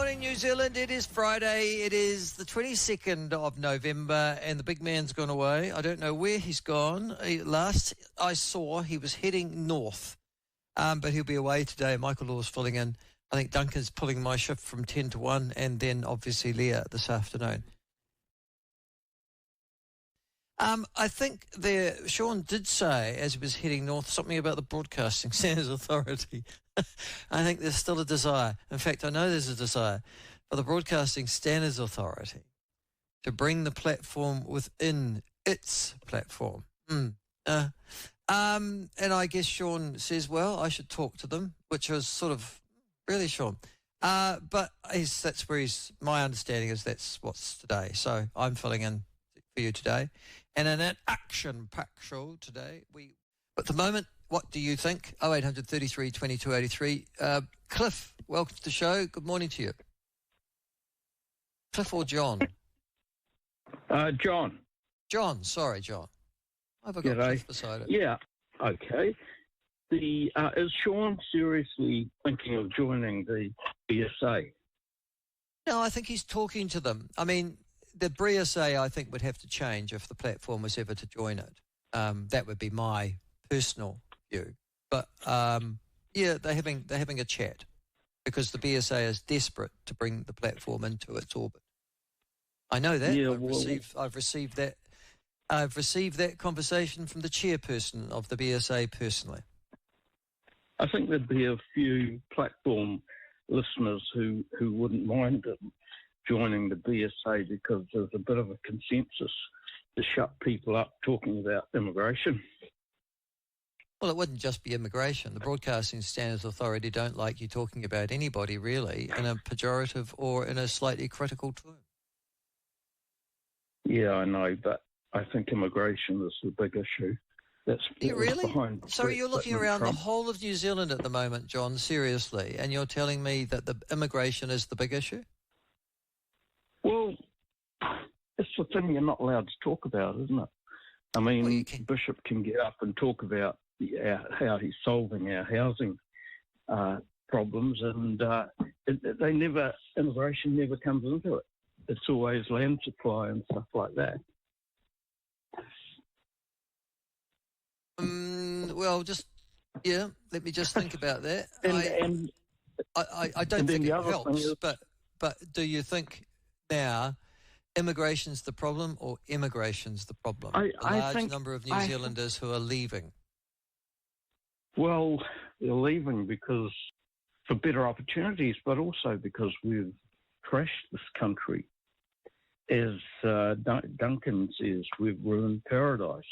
morning, New Zealand. It is Friday. It is the 22nd of November, and the big man's gone away. I don't know where he's gone. Last I saw, he was heading north, but he'll be away today. Michael Law's filling in. I think Duncan's pulling my shift from 10 to 1, and then obviously Leah this afternoon. I think Sean did say, as he was heading north, something about the Broadcasting Standards Authority. I think there's still a desire. In fact, I know there's a desire for the Broadcasting Standards Authority to bring the platform within its platform. And I guess Sean says, well, I should talk to them, which was sort of, really, Sean? But that's where my understanding is that's what's today. So I'm filling in for you today. And in an action-packed show today, at the moment, what do you think? 0800 33 22 83. Cliff, welcome to the show. Good morning to you. Cliff or John? John. John, sorry, John. I've got Cliff beside it. Yeah, okay. Is Sean seriously thinking of joining the BSA? No, I think he's talking to them. I mean, the BSA, I think, would have to change if the platform was ever to join it. That would be my personal view. But, yeah, they're having a chat because the BSA is desperate to bring the platform into its orbit. I know that. Yeah, I've received that conversation from the chairperson of the BSA personally. I think there'd be a few platform listeners who wouldn't mind joining the BSA because there's a bit of a consensus to shut people up talking about immigration. Well, it wouldn't just be immigration. The Broadcasting Standards Authority don't like you talking about anybody really in a pejorative or in a slightly critical tone. Yeah, I know, but I think immigration is the big issue. That's really? So you're looking around Trump. The whole of New Zealand at the moment, John, seriously, and you're telling me that the immigration is the big issue? Well, it's the thing you're not allowed to talk about, isn't it? I mean, Bishop can get up and talk about how he's solving our housing problems, and immigration never comes into it. It's always land supply and stuff like that. Well, let me just think about that. I don't think it helps, but do you think now immigration's the problem or immigration's the problem? The large number of New Zealanders who are leaving. Well, they're leaving because for better opportunities, but also because we've trashed this country. As Duncan says, we've ruined paradise.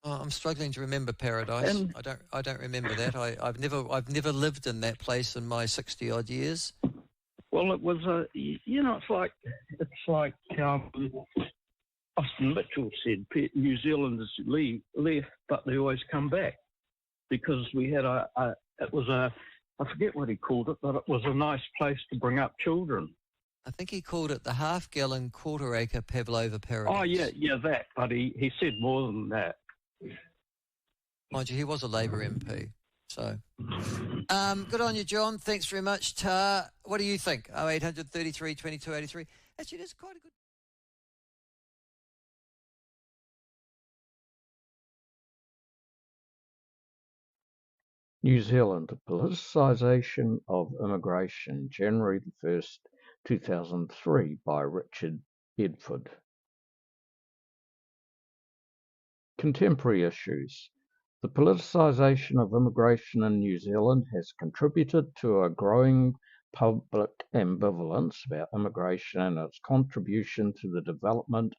Oh, I'm struggling to remember paradise. I don't remember that. I've never lived in that place in my 60-odd years. Well, it was it's like Austin Mitchell said, New Zealanders left, but they always come back because we had I forget what he called it, but it was a nice place to bring up children. I think he called it the half-gallon, quarter-acre Pavlova paradise. Oh, yeah, that. But he said more than that. Mind you, he was a Labour MP. So, good on you, John. Thanks very much. What do you think? 0800 33 22 83. Actually, that's quite a good... New Zealand, the politicisation of immigration, January the 1st, 2003, by Richard Bedford. Contemporary issues. The politicisation of immigration in New Zealand has contributed to a growing public ambivalence about immigration and its contribution to the development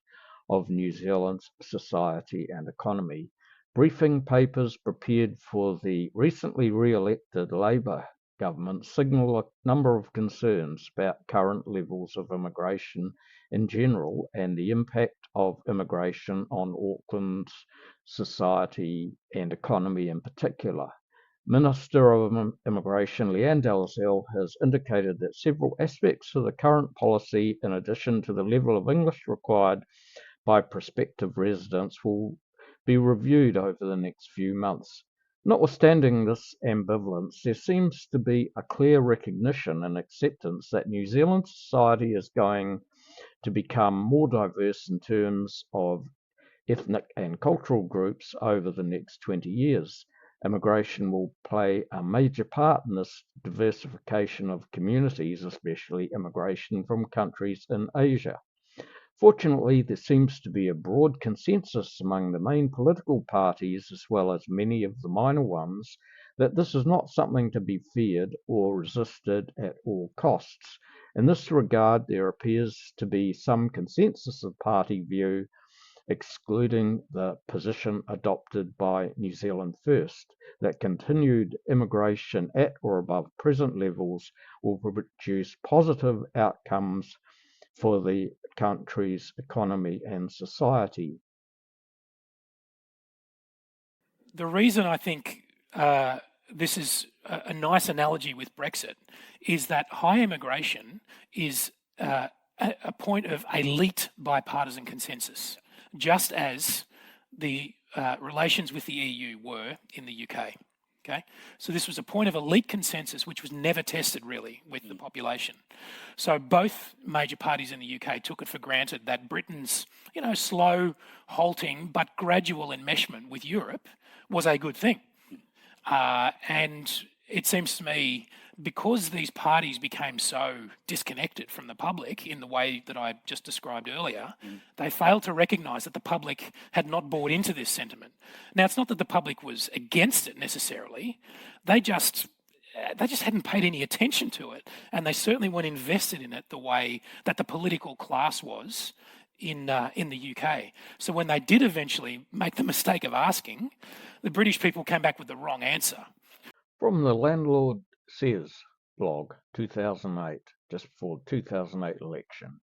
of New Zealand's society and economy. Briefing papers prepared for the recently re-elected Labour government signal a number of concerns about current levels of immigration in general and the impact of immigration on Auckland's society and economy in particular. Minister of Immigration Leanne Dalzell has indicated that several aspects of the current policy, in addition to the level of English required by prospective residents, will be reviewed over the next few months. Notwithstanding this ambivalence, there seems to be a clear recognition and acceptance that New Zealand society is going to become more diverse in terms of ethnic and cultural groups over the next 20 years. Immigration will play a major part in this diversification of communities, especially immigration from countries in Asia. Fortunately, there seems to be a broad consensus among the main political parties, as well as many of the minor ones, that this is not something to be feared or resisted at all costs. In this regard, there appears to be some consensus of party view, excluding the position adopted by New Zealand First, that continued immigration at or above present levels will produce positive outcomes for the country's economy and society. The reason I think this is a nice analogy with Brexit is that high immigration is a point of elite bipartisan consensus, just as the relations with the EU were in the UK. Okay, so this was a point of elite consensus which was never tested really with the population. So both major parties in the UK took it for granted that Britain's, slow, halting but gradual enmeshment with Europe was a good thing. And it seems to me, because these parties became so disconnected from the public in the way that I just described earlier, they failed to recognise that the public had not bought into this sentiment. Now, it's not that the public was against it necessarily. They just hadn't paid any attention to it, and they certainly weren't invested in it the way that the political class was in the UK. So when they did eventually make the mistake of asking, the British people came back with the wrong answer. From the Landlord Says blog, 2008, just before the 2008 election.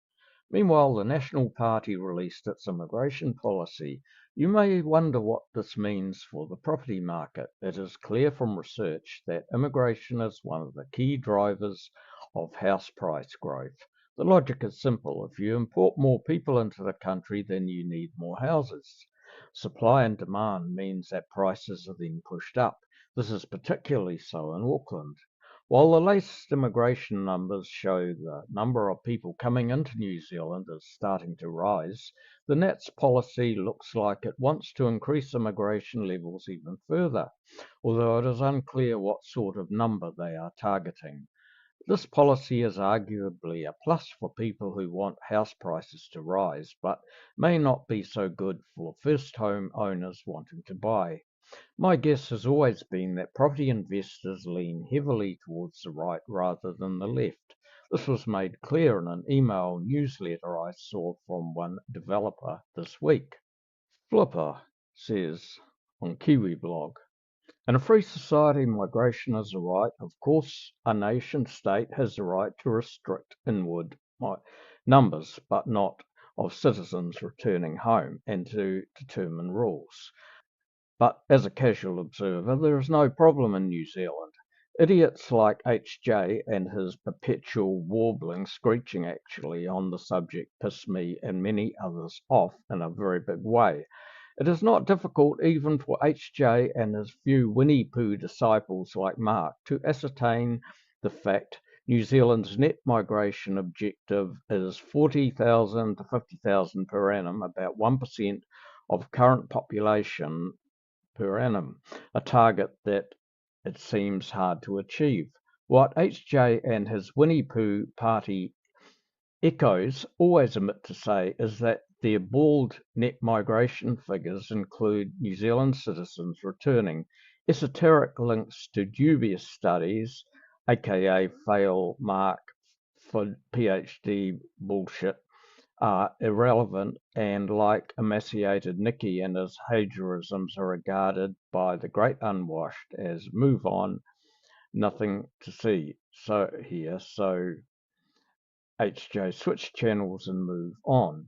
Meanwhile, the National Party released its immigration policy. You may wonder what this means for the property market. It is clear from research that immigration is one of the key drivers of house price growth. The logic is simple. If you import more people into the country, then you need more houses. Supply and demand means that prices are then pushed up. This is particularly so in Auckland. While the latest immigration numbers show the number of people coming into New Zealand is starting to rise, the Nats policy looks like it wants to increase immigration levels even further, although it is unclear what sort of number they are targeting. This policy is arguably a plus for people who want house prices to rise, but may not be so good for first home owners wanting to buy. My guess has always been that property investors lean heavily towards the right rather than the left. This was made clear in an email newsletter I saw from one developer this week. Flipper says on Kiwi blog, in a free society, migration is a right. Of course, a nation state has the right to restrict inward numbers, but not of citizens returning home, and to determine rules. But as a casual observer, there is no problem in New Zealand. Idiots like HJ and his perpetual warbling, screeching actually, on the subject piss me and many others off in a very big way. It is not difficult even for HJ and his few Winnie Pooh disciples like Mark to ascertain the fact New Zealand's net migration objective is 40,000 to 50,000 per annum, about 1% of current population per annum, a target that it seems hard to achieve. What HJ and his Winnie Pooh party echoes always omit to say is that their bald net migration figures include New Zealand citizens returning. Esoteric links to dubious studies, aka fail mark for PhD bullshit, are irrelevant, and like emaciated Nicky and his hagiarisms are regarded by the great unwashed as move on, nothing to see. So HJ switch channels and move on.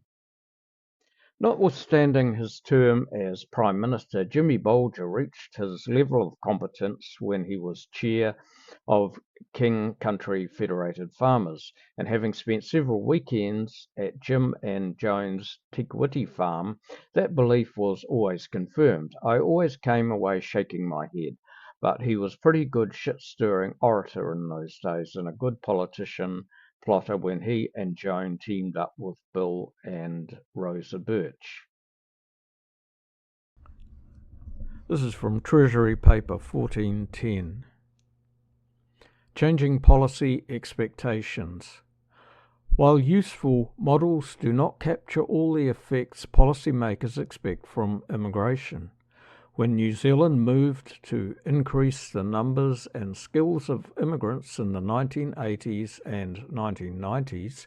Notwithstanding his term as Prime Minister, Jimmy Bolger reached his level of competence when he was chair of King Country Federated Farmers, and having spent several weekends at Jim and Joan's Tekwiti farm, that belief was always confirmed. I always came away shaking my head, but he was pretty good shit-stirring orator in those days and a good politician plotter when he and Joan teamed up with Bill and Rosa Birch. This is from Treasury Paper 1410. Changing Policy Expectations. While useful, models do not capture all the effects policymakers expect from immigration. When New Zealand moved to increase the numbers and skills of immigrants in the 1980s and 1990s,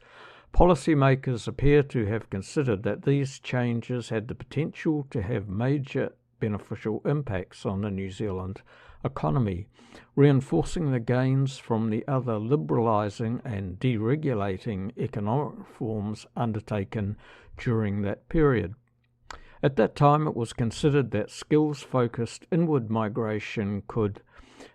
policymakers appear to have considered that these changes had the potential to have major beneficial impacts on the New Zealand economy, reinforcing the gains from the other liberalising and deregulating economic reforms undertaken during that period. At that time, it was considered that skills-focused inward migration could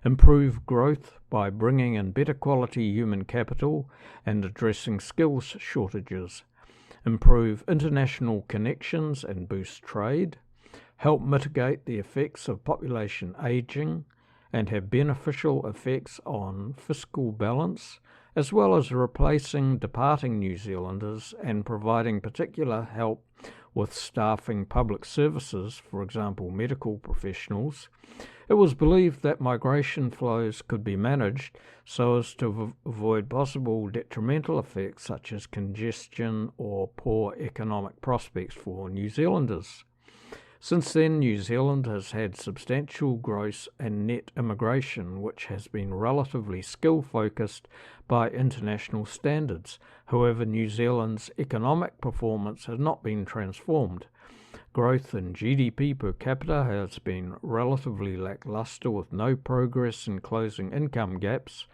improve growth by bringing in better quality human capital and addressing skills shortages, improve international connections and boost trade, help mitigate the effects of population ageing, and have beneficial effects on fiscal balance, as well as replacing departing New Zealanders and providing particular help with staffing public services, for example medical professionals. It was believed that migration flows could be managed so as to avoid possible detrimental effects such as congestion or poor economic prospects for New Zealanders. Since then, New Zealand has had substantial gross and net immigration, which has been relatively skill-focused by international standards. However, New Zealand's economic performance has not been transformed. Growth in GDP per capita has been relatively lackluster, with no progress in closing income gaps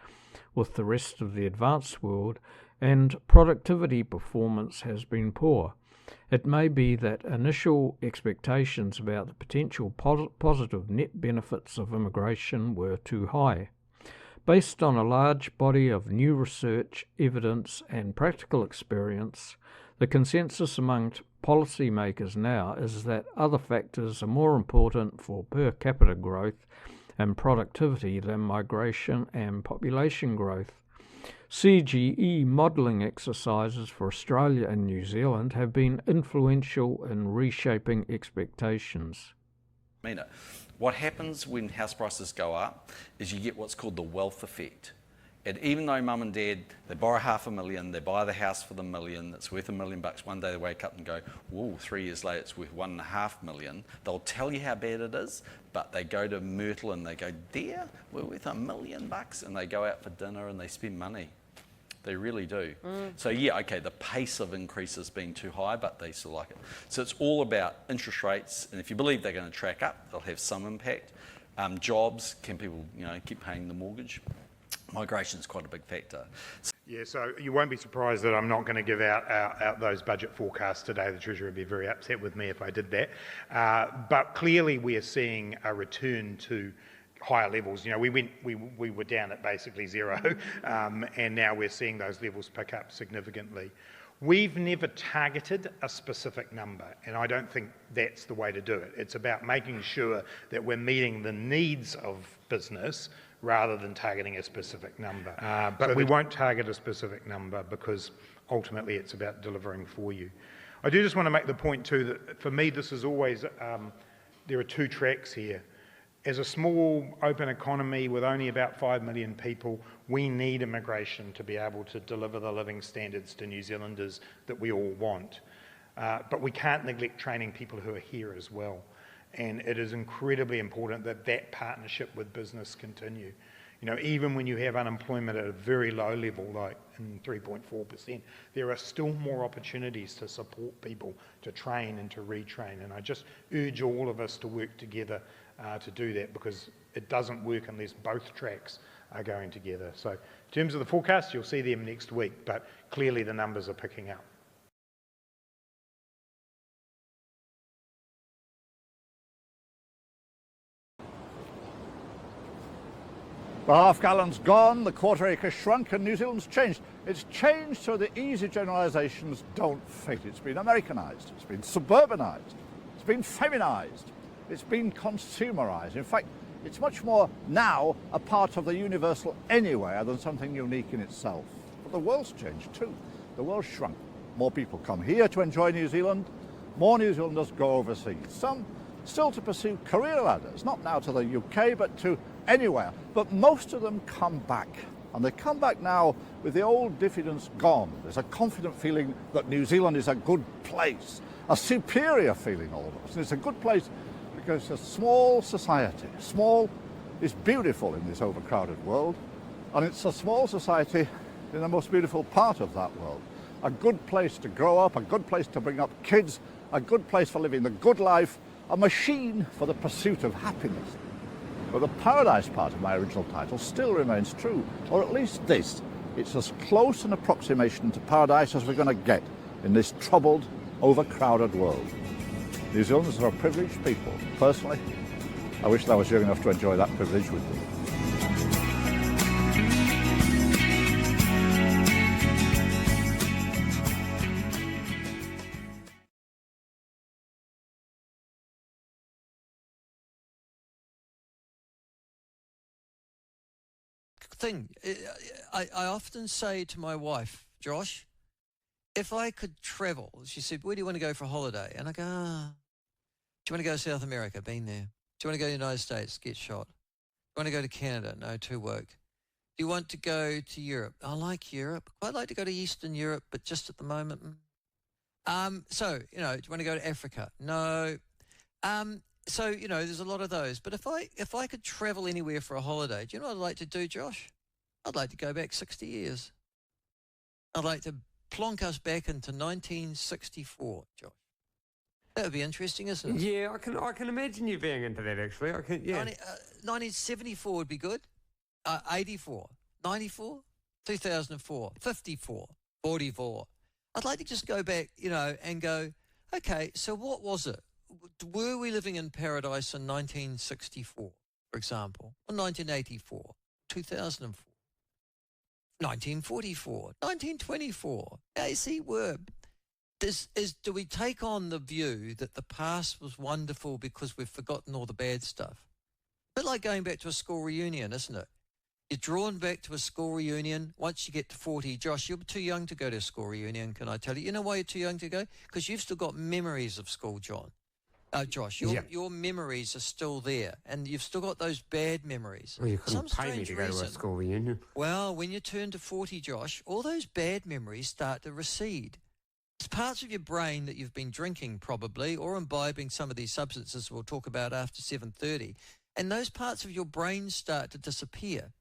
with the rest of the advanced world, and productivity performance has been poor. It may be that initial expectations about the potential positive net benefits of immigration were too high. Based on a large body of new research, evidence, and practical experience, the consensus among policymakers now is that other factors are more important for per capita growth and productivity than migration and population growth. CGE modelling exercises for Australia and New Zealand have been influential in reshaping expectations. What happens when house prices go up is you get what's called the wealth effect. And even though mum and dad, they borrow $500,000, they buy the house for the $1 million, it's worth $1 million, one day they wake up and go, whoa, 3 years later it's worth $1.5 million. They'll tell you how bad it is, but they go to Myrtle and they go, dear, we're worth $1 million, and they go out for dinner and they spend money. They really do. So yeah, okay, the pace of increase has been too high, but they still like it. So it's all about interest rates, and if you believe they're going to track up, they'll have some impact. Jobs, can people keep paying the mortgage? Migration is quite a big factor. Yeah, so you won't be surprised that I'm not going to give out those budget forecasts today. The Treasurer would be very upset with me if I did that. But clearly we are seeing a return to higher levels. We were down at basically zero, and now we're seeing those levels pick up significantly. We've never targeted a specific number, and I don't think that's the way to do it. It's about making sure that we're meeting the needs of business rather than targeting a specific number. But we won't target a specific number because ultimately it's about delivering for you. I do just want to make the point too that for me this is always, there are two tracks here. As a small open economy with only about 5 million people, we need immigration to be able to deliver the living standards to New Zealanders that we all want. But we can't neglect training people who are here as well. And it is incredibly important that that partnership with business continue. Even when you have unemployment at a very low level, like in 3.4%, there are still more opportunities to support people to train and to retrain. And I just urge all of us to work together to do that, because it doesn't work unless both tracks are going together. So in terms of the forecast, you'll see them next week, but clearly the numbers are picking up. The half gallon's gone, the quarter acre shrunk, and New Zealand's changed. It's changed so the easy generalisations don't fit. It's been Americanised, it's been suburbanised, it's been feminised, it's been consumerised. In fact, it's much more now a part of the universal anywhere than something unique in itself. But the world's changed too. The world's shrunk. More people come here to enjoy New Zealand, more New Zealanders go overseas. Some still to pursue career ladders, not now to the UK, but to anywhere. But most of them come back. And they come back now with the old diffidence gone. There's a confident feeling that New Zealand is a good place, a superior feeling almost. And it's a good place because it's a small society. Small is beautiful in this overcrowded world. And it's a small society in the most beautiful part of that world. A good place to grow up, a good place to bring up kids, a good place for living the good life, a machine for the pursuit of happiness. But the paradise part of my original title still remains true, or at least this. It's as close an approximation to paradise as we're going to get in this troubled, overcrowded world. New Zealanders are a privileged people. Personally, I wish that I was young enough to enjoy that privilege with them. Thing. I often say to my wife, Josh, if I could travel, she said, where do you want to go for a holiday? And I go, do you want to go to South America? Been there. Do you want to go to the United States? Get shot. Do you want to go to Canada? No, too woke. Do you want to go to Europe? I like Europe. Quite like to go to Eastern Europe, but just at the moment. So, do you want to go to Africa? No. So, there's a lot of those. But if I could travel anywhere for a holiday, do you know what I'd like to do, Josh? I'd like to go back 60 years. I'd like to plonk us back into 1964, Josh. That would be interesting, isn't it? Yeah, I can imagine you being into that, actually. 1974 would be good. 84, 94, 2004, 54, 44. I'd like to just go back, and go, okay, so what was it? Were we living in paradise in 1964, for example, or 1984, 2004, 1944, 1924? AC word. Do we take on the view that the past was wonderful because we've forgotten all the bad stuff? A bit like going back to a school reunion, isn't it? You're drawn back to a school reunion once you get to 40. Josh, you're too young to go to a school reunion, can I tell you? You know why you're too young to go? Because you've still got memories of school, Josh, your memories are still there, and you've still got those bad memories. Well, you couldn't pay me to go to a school reunion. Well, when you turn to 40, Josh, all those bad memories start to recede. It's parts of your brain that you've been drinking probably, or imbibing some of these substances we'll talk about after 7:30, and those parts of your brain start to disappear.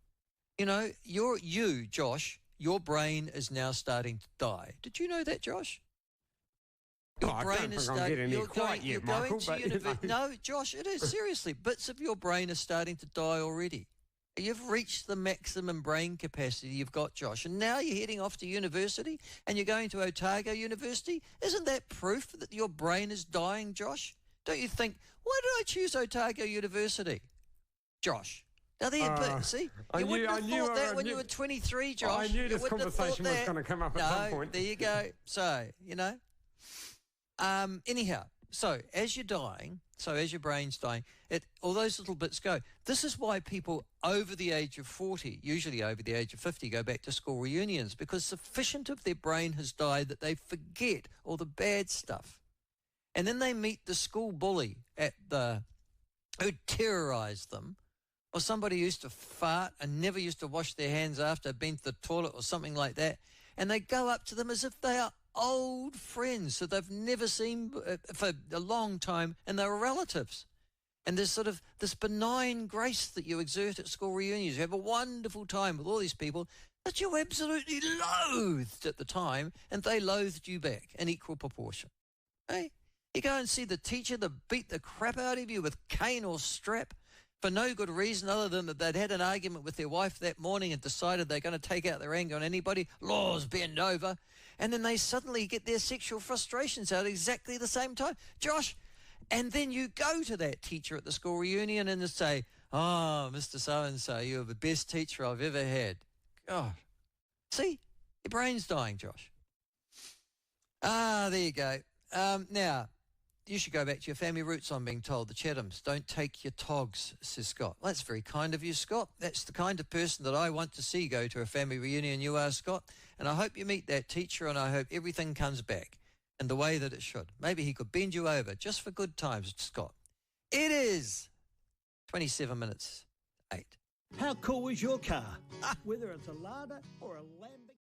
Josh, your brain is now starting to die. Did you know that, Josh? Your brain is starting. No, Josh, it is seriously. Bits of your brain are starting to die already. You've reached the maximum brain capacity you've got, Josh, and now you're heading off to university, and you're going to Otago University. Isn't that proof that your brain is dying, Josh? Don't you think? Why did I choose Otago University, Josh? Now there, see, you wouldn't have thought that when you were 23, Josh. I knew this conversation was going to come up at some point. There you go. So anyhow, so as you're dying, as your brain's dying, all those little bits go. This is why people over the age of 40, usually over the age of 50, go back to school reunions, because sufficient of their brain has died that they forget all the bad stuff. And then they meet the school bully who terrorised them, or somebody who used to fart and never used to wash their hands after they'd been to the toilet or something like that, and they go up to them as if they are old friends that they've never seen for a long time, and they're relatives. And there's sort of this benign grace that you exert at school reunions. You have a wonderful time with all these people that you absolutely loathed at the time, and they loathed you back in equal proportion. Hey, you go and see the teacher that beat the crap out of you with cane or strap for no good reason other than that they'd had an argument with their wife that morning and decided they're going to take out their anger on anybody. Laws bend over. And then they suddenly get their sexual frustrations out at exactly the same time. Josh, and then you go to that teacher at the school reunion and say, Oh, Mr. So-and-so, you are the best teacher I've ever had. God. See, your brain's dying, Josh. There you go. Now, you should go back to your family roots, I'm being told. The Chathams. Don't take your togs, says Scott. Well, that's very kind of you, Scott. That's the kind of person that I want to see go to a family reunion, you are, Scott. And I hope you meet that teacher, and I hope everything comes back in the way that it should. Maybe he could bend you over just for good times, Scott. It is 27 minutes to 8. How cool is your car? Whether it's a Latta or a Lamborghini.